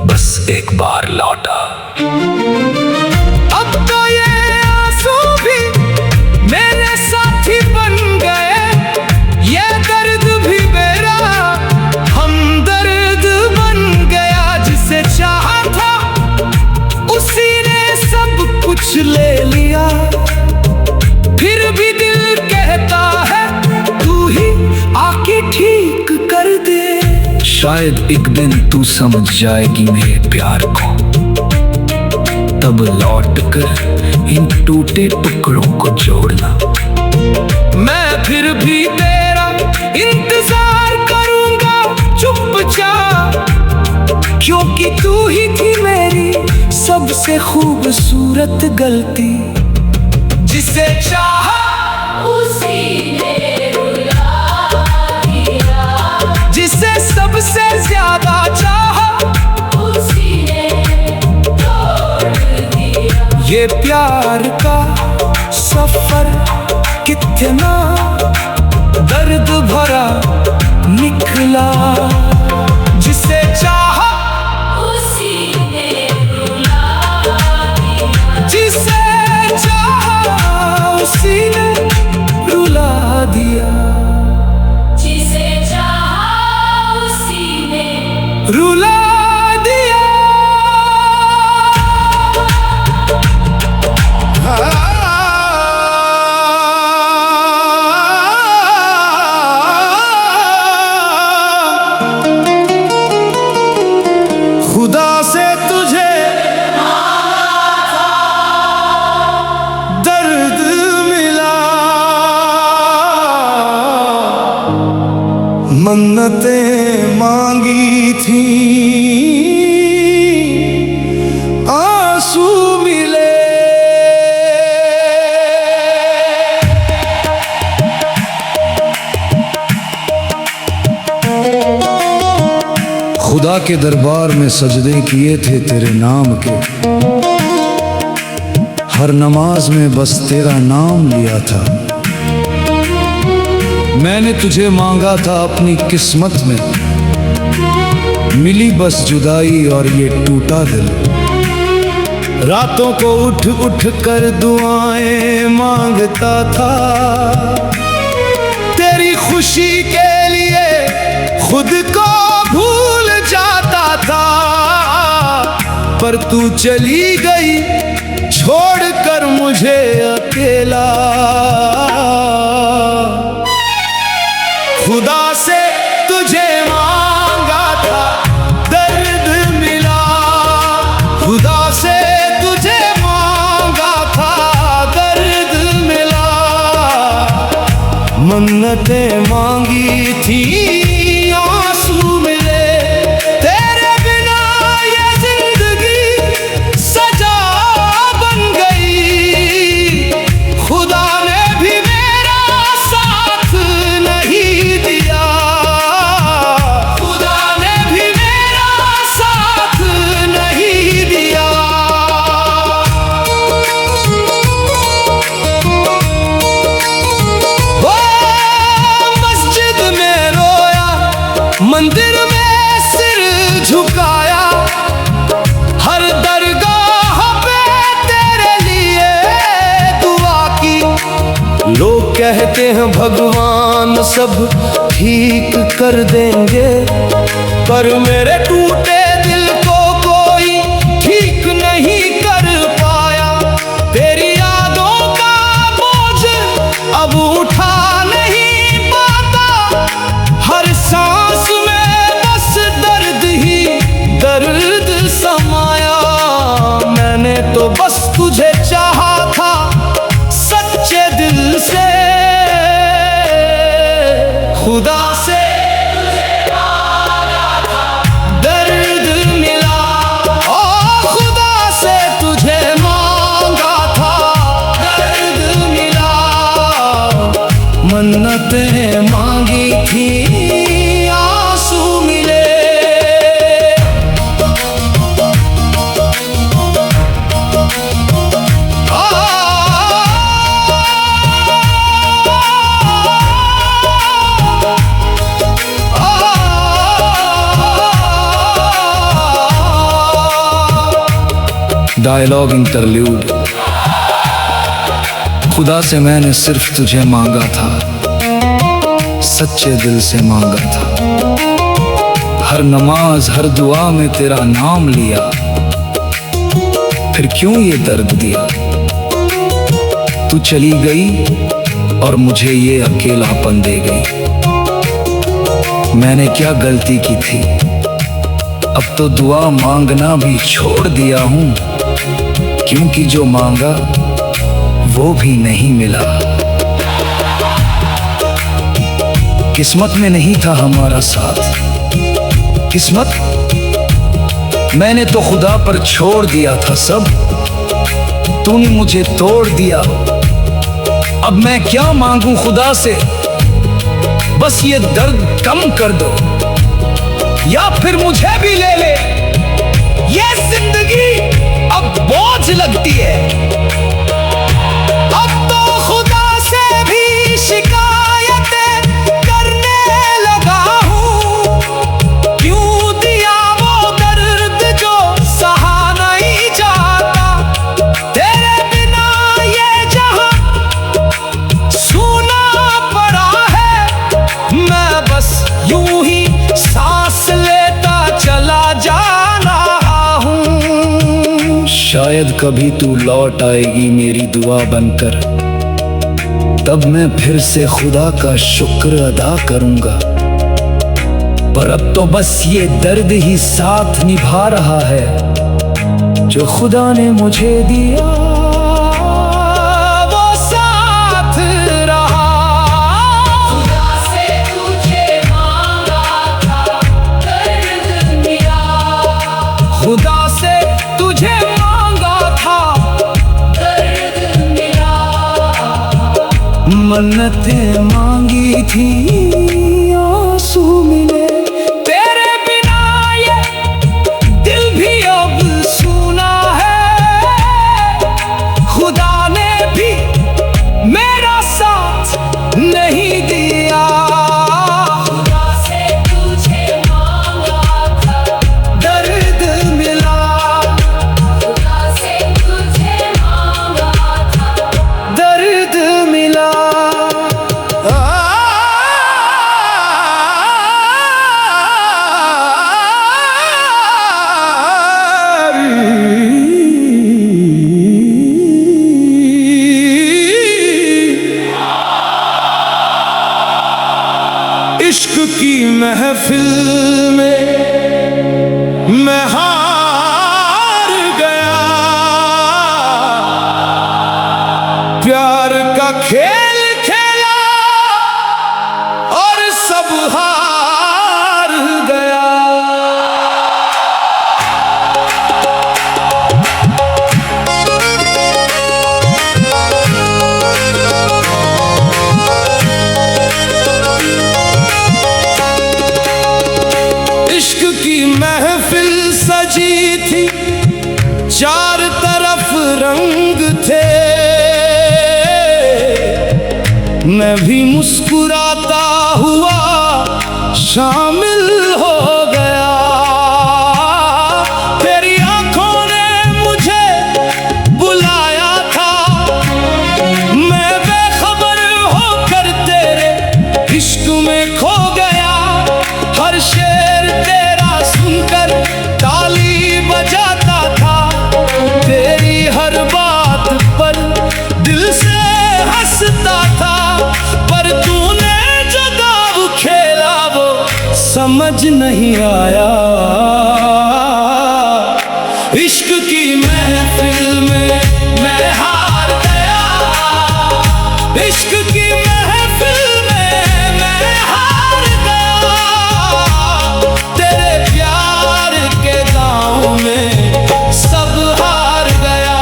बस एक बार लौटा। अब तो ये आंसू भी मेरे साथी बन गए, ये शायद एक दिन तू समझ जाएगी मेरे प्यार को, तब लौट कर इन टूटे टुकड़ों को जोड़ना। मैं फिर भी तेरा इंतजार करूंगा चुपचाप, क्योंकि तू ही थी मेरी सबसे खूबसूरत गलती। जिसे चाहा उसी ने रुला दिया, जिसे सबसे ज्यादा चाहा उसी ने तोड़ दिया। ये प्यार का सफर कितना दर्द भरा निकला। जिसे चाहा उसी ने रुला दिया, जिसे चाहा उसी ने रुला दिया, जिसे चाहा उसी ने रुला दिया। खुदा से तुझे दर्द मिला, मन्नतें मांगी थी आंसू मिले। खुदा के दरबार में सजदे किए थे तेरे नाम के, हर नमाज में बस तेरा नाम लिया था। मैंने तुझे मांगा था अपनी किस्मत में, मिली बस जुदाई और ये टूटा दिल। रातों को उठ उठ कर दुआएं मांगता था, तेरी खुशी के लिए खुद को भूल जाता था। पर तू चली गई छोड़कर मुझे अकेला। खुदा से तुझे मांगा था दर्द मिला, खुदा से तुझे मांगा था दर्द मिला। मन्नतें मांगी थी आंसू मिले, तेरे बिना ये जिंदगी सजा बन गई। खुदा ने भी मेरा साथ नहीं दिया, खुदा ने भी मेरा साथ नहीं दिया। ओ मस्जिद में रोया, मंदिर में सिर झुकाया, हर दरगाह पे तेरे लिए दुआ की। लोग कहते हैं भगवान सब ठीक कर देंगे, पर मेरे टूटे दिल को कोई ठीक नहीं कर पाया। तेरी यादों का बोझ अब उठा नहीं पाता, हर सांस में बस दर्द ही दर्द समाया। मैंने तो बस तुझे चाहा था सच्चे दिल से, खुदा से दर्द मिला। ओ खुदा से तुझे मांगा था दर्द मिला, मन्नतें मांगी थी आंसू मिले। Dialogue interlude. खुदा से मैंने सिर्फ तुझे मांगा था, सच्चे दिल से मांगा था। हर नमाज हर दुआ में तेरा नाम लिया, फिर क्यों ये दर्द दिया। तू चली गई और मुझे ये अकेलापन दे गई। मैंने क्या गलती की थी, अब तो दुआ मांगना भी छोड़ दिया हूं, क्योंकि जो मांगा वो भी नहीं मिला। किस्मत में नहीं था हमारा साथ, किस्मत मैंने तो खुदा पर छोड़ दिया था सब, तूने मुझे तोड़ दिया। अब मैं क्या मांगू खुदा से, बस ये दर्द कम कर दो, या फिर मुझे भी ले ले। ये जिंदगी अब बोझ लगती है, अब तो खुदा से भी शिकायतें करने लगा हूँ। क्यों दिया वो दर्द जो सहा नहीं जाता, तेरे बिना ये जहां सूना पड़ा है। मैं बस यूं ही सांस लेता चला जा रहा हूं। शायद कभी तू लौट आएगी मेरी दुआ बनकर, तब मैं फिर से खुदा का शुक्र अदा करूंगा। पर अब तो बस ये दर्द ही साथ निभा रहा है, जो खुदा ने मुझे दिया वो साथ रहा। खुदा से तुझे मांगा था दर्द मिला, खुदा से तुझे मांगा था दर्द मिला। मन्नतें मांगी थी आंसू मिले, तेरे बिना ये दिल भी अब सूना है। खुदा ने भी मेरा साथ नहीं दिया, खुदा से तुझे मांगा था दर्द मिला, खुदा से तुझे मांगा था दर्द मिला। इश्क की महफिल में मैं हार गया, प्यार का खेल खेला और सब हार गया। इश्क की महफिल सजी थी, चार तरफ रंग थे, मैं भी मुस्कुराता हुआ शामिल हो गया। तेरी आंखों ने मुझे बुलाया था, मैं बेखबर होकर तेरे इश्क में खो गया। हर शेर तेरा सुनकर ताली बजाता था, तेरी हर बात पर दिल से हंसता था। पर तूने जो दाव खेला वो समझ नहीं आया। इश्क की महफिल में मैं हार गया, इश्क की महफिल में मैं हार गया। तेरे प्यार के गाँव में सब हार गया,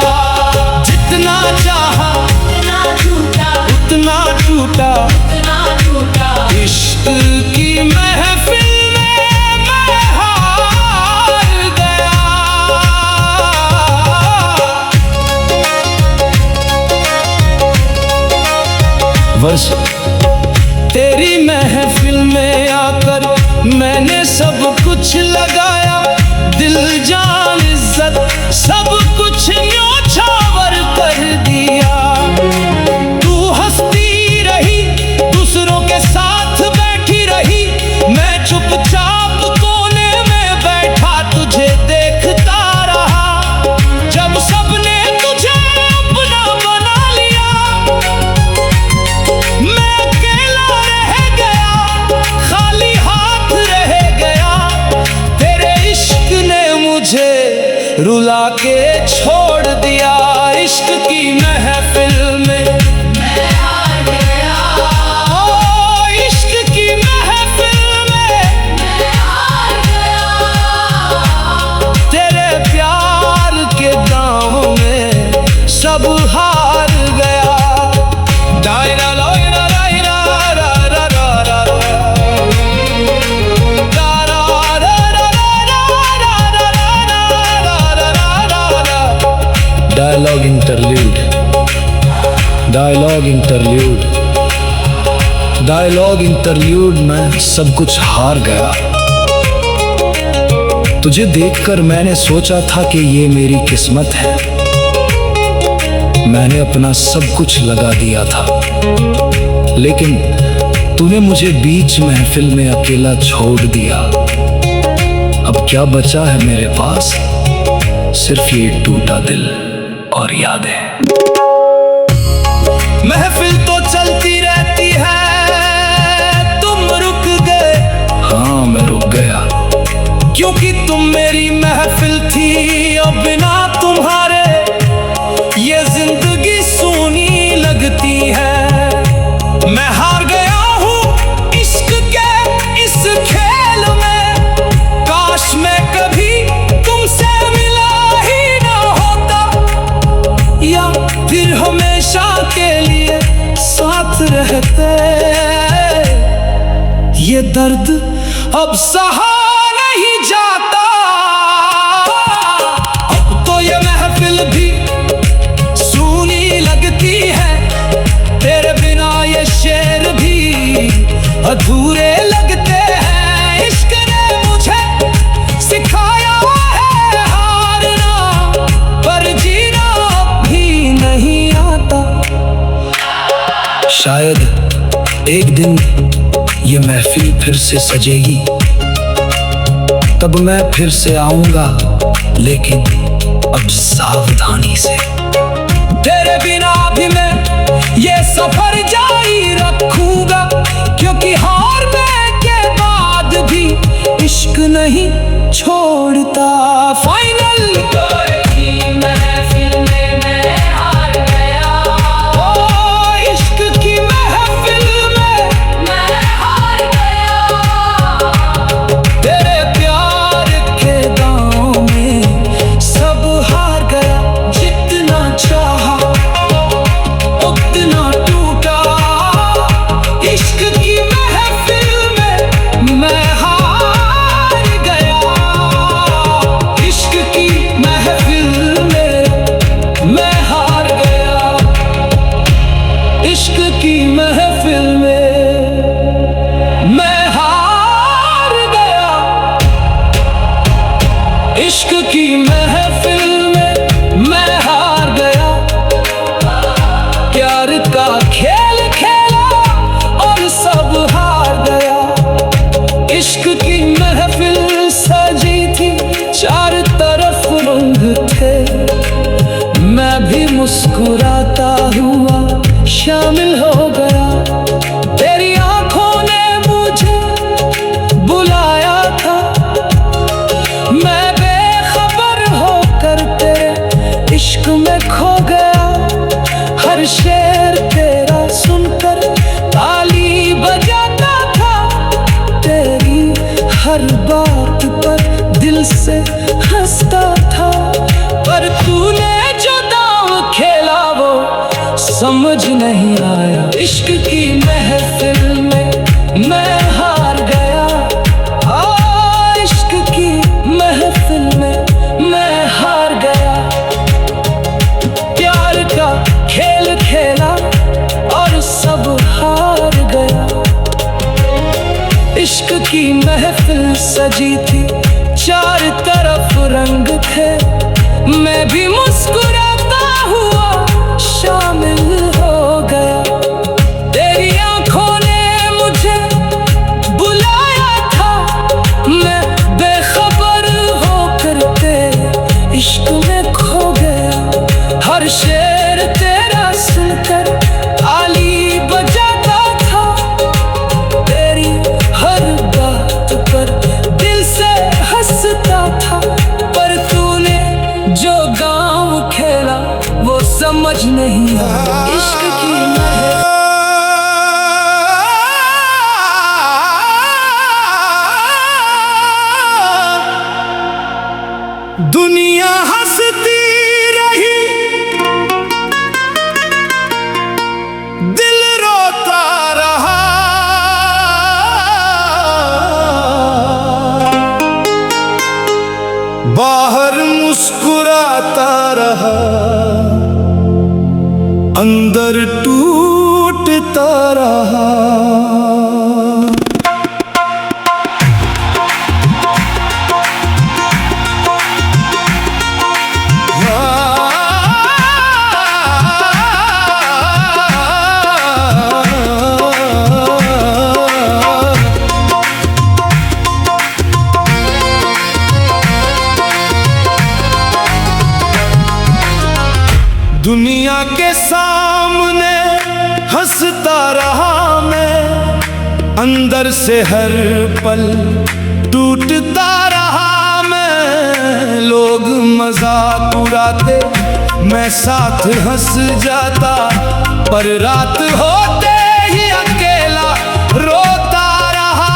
जितना चाहा इतना झूठा उतना टूटा। इतना झूठा। इश्क की महफिल में मैं हार गया। वर्ष तेरी महफिल में आकर मैंने सब कुछ लगाया, दिल जान इज्जत सब कुछ न्योछावर कर दिया। तू हंसती रही, दूसरों के साथ बैठी रही, मैं चुपचाप कोने में बैठा तुझे देखता रहा। जब सबने तुझे अपना बना लिया, मैं अकेला रह गया, खाली हाथ मुस्कुरा के छोड़ दिया इश्क की महफिल में। मैं हार गया, ओ इश्क की महफिल में मैं हार गया, तेरे प्यार के दांव में सब हार गया। डायरा लोयरा रायरा रा रा रा रा रा। डारा रा रा रा रा रा रा रा रा रा रा। Dialogue interlude, dialogue interlude, dialogue interlude में सब कुछ हार गया। तुझे देखकर मैंने सोचा था कि ये मेरी किस्मत है। मैंने अपना सब कुछ लगा दिया था, लेकिन तूने मुझे बीच महफिल में अकेला छोड़ दिया। अब क्या बचा है मेरे पास? सिर्फ ये टूटा दिल और यादें। महफिल तो चलती रहती है, तुम रुक गए। हाँ मैं रुक गया, क्योंकि तुम मेरी महफिल थी और बिना तुम्हारे ये जिंदगी सूनी लगती है। मैं हार गया हूँ इश्क के इस खेल में। काश मैं कभी तुमसे मिला ही ना होता, या फिर हमेशा के लिए साथ रहते। ये दर्द अब सहा नहीं जाता। अब तो ये महफिल भी सूनी लगती है, तेरे बिना ये शेर भी अधूरे लगते हैं। इश्क ने मुझे सिखाया है हारना, पर जीना भी नहीं आता। शायद एक दिन ये महफिल फिर से सजेगी, तब मैं फिर से आऊंगा, लेकिन अब सावधानी से। तेरे बिना भी मैं ये सफर जारी रखूंगा, क्योंकि हारने के बाद भी इश्क नहीं छोड़ता। फाइनल की महफिल में मैं हार गया, ओ इश्क की महफिल में मैं हार गया, तेरे प्यार के दांव में सब हार गया। जितना चाहा उतना टूटा, इश्क की महफिल में मैं हार गया। इश्क की महफिल में मैं हार गया। इश्क की महफिल में मैं हार गया। इश्क की महफिल में मैं हार गया। प्यार का खेल खेला और सब हार गया। इश्क की महफिल सजी थी, चार तरफ रंग थे। मैं भी मुस्कुराता हुआ शामिल हो गया। तेरी आंखों ने मुझे बुलाया था, मैं बेखबर होकर तेरे इश्क में खो गया। हर शेर तेरा सुनकर ताली बजाता था, तेरी हर बात पर दिल से हंसता था। पर तूने जो दांव खेला वो समझ नहीं आया। इश्क की महफिल में मैं हार गया। आ इश्क की महफिल में मैं हार गया। प्यार का खेल खेला और सब हार गया। इश्क की महफिल सजी थी, चार तरफ रंग थे। मैं भी मुस्कुराता हुआ शामिल हो गया। तेरी आंखों ने मुझे बुलाया था, मैं बेखबर होकर तेरे इश्क में खो गया। हर शेर तेरा सुनकर ताली बजाता था, तेरी हर बात पर दिल से हंसता था। पर तूने जो दुनिया हंसती रही, दिल रोता रहा। बाहर मुस्कुराता रहा, अंदर टूटता रहा। दुनिया के सामने हंसता रहा मैं, अंदर से हर पल टूटता रहा मैं। लोग मजाक उड़ाते, मैं साथ हंस जाता, पर रात होते ही अकेला रोता रहा।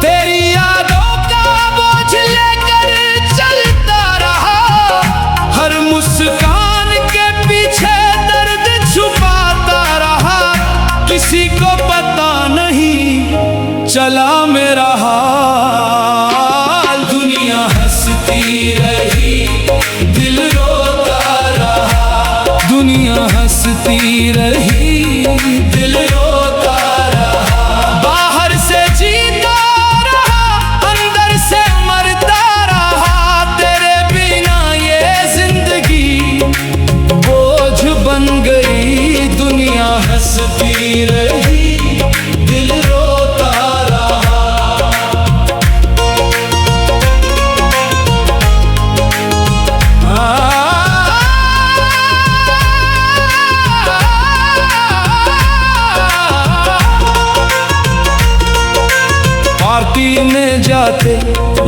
तेरी यादों का बोझ लेकर चलता रहा, हर मुस्कान पीछे दर्द छुपाता रहा। किसी को पता नहीं चला मेरा हाल। दुनिया हंसती रही, दिल रोता रहा। दुनिया हंसती रही, दिल रोता रहा। बाहर से जीता रहा, अंदर से मरता रहा। तेरे बिना ये जिंदगी बन गई। दुनिया हंसती रही, दिल रोता रहा। पार्टी में जाते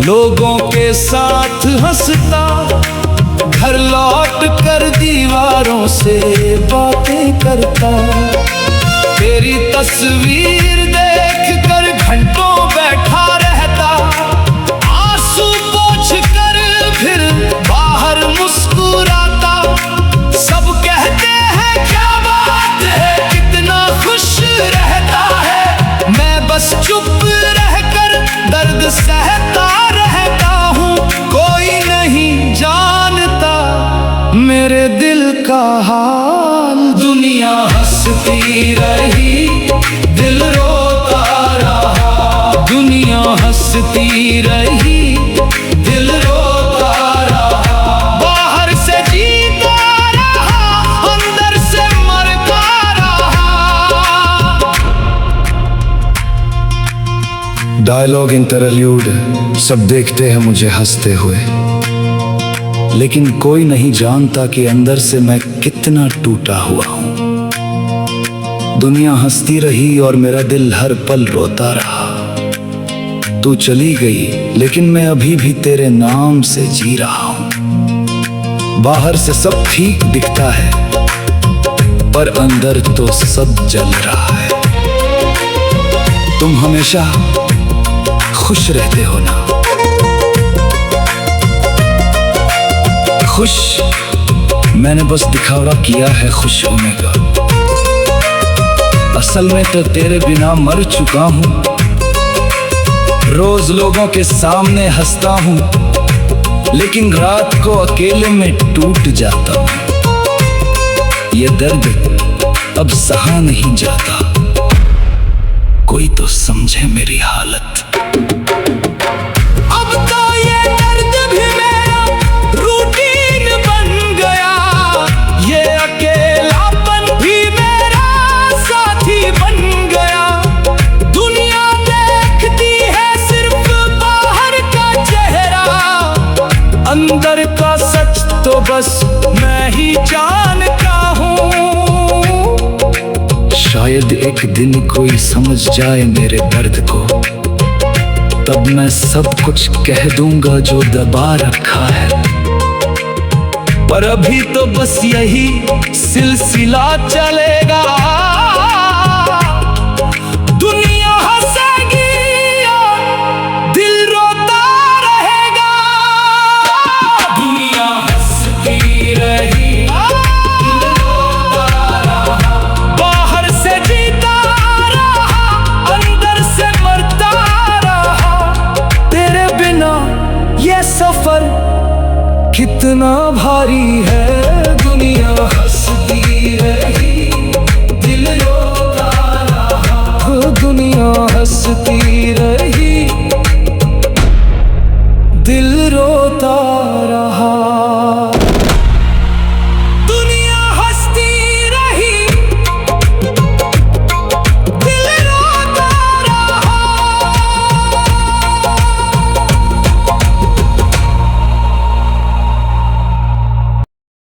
लोगों के साथ हंसता, घर लौट कर दीवारों से बातें करता। तेरी तस्वीर देख कर घंटों बैठा रहता, आंसू पोंछ कर फिर बाहर मुस्कुराता। सब कहते हैं क्या बात है, कितना खुश रहता है। मैं बस चुप रहकर दर्द सहता रहता हूँ। कोई नहीं जानता मेरे दिल का हाल। दुनिया हंसती रही, दिल रोता रहा। दुनिया हंसती रही, दिल रोता रहा। बाहर से जीता रहा, अंदर से मरता रहा। डायलॉग इंटरल्यूड, सब देखते हैं मुझे हंसते हुए, लेकिन कोई नहीं जानता कि अंदर से मैं कितना टूटा हुआ हूं। दुनिया हंसती रही और मेरा दिल हर पल रोता रहा। तू चली गई, लेकिन मैं अभी भी तेरे नाम से जी रहा हूं। बाहर से सब ठीक दिखता है, पर अंदर तो सब जल रहा है। तुम हमेशा खुश रहते हो ना? खुश? मैंने बस दिखावा किया है खुश होने का। असल में तो तेरे बिना मर चुका हूं। रोज लोगों के सामने हंसता हूं, लेकिन रात को अकेले में टूट जाता हूं। ये दर्द अब सहा नहीं जाता, कोई तो समझे मेरी हालत। अंदर का सच तो बस मैं ही जानता हूँ। शायद एक दिन कोई समझ जाए मेरे दर्द को, तब मैं सब कुछ कह दूंगा जो दबा रखा है। पर अभी तो बस यही सिलसिला चलेगा। दुनिया हंसेगी और दिल रोता रहेगा। दुनिया कितना भारी है दुनिया।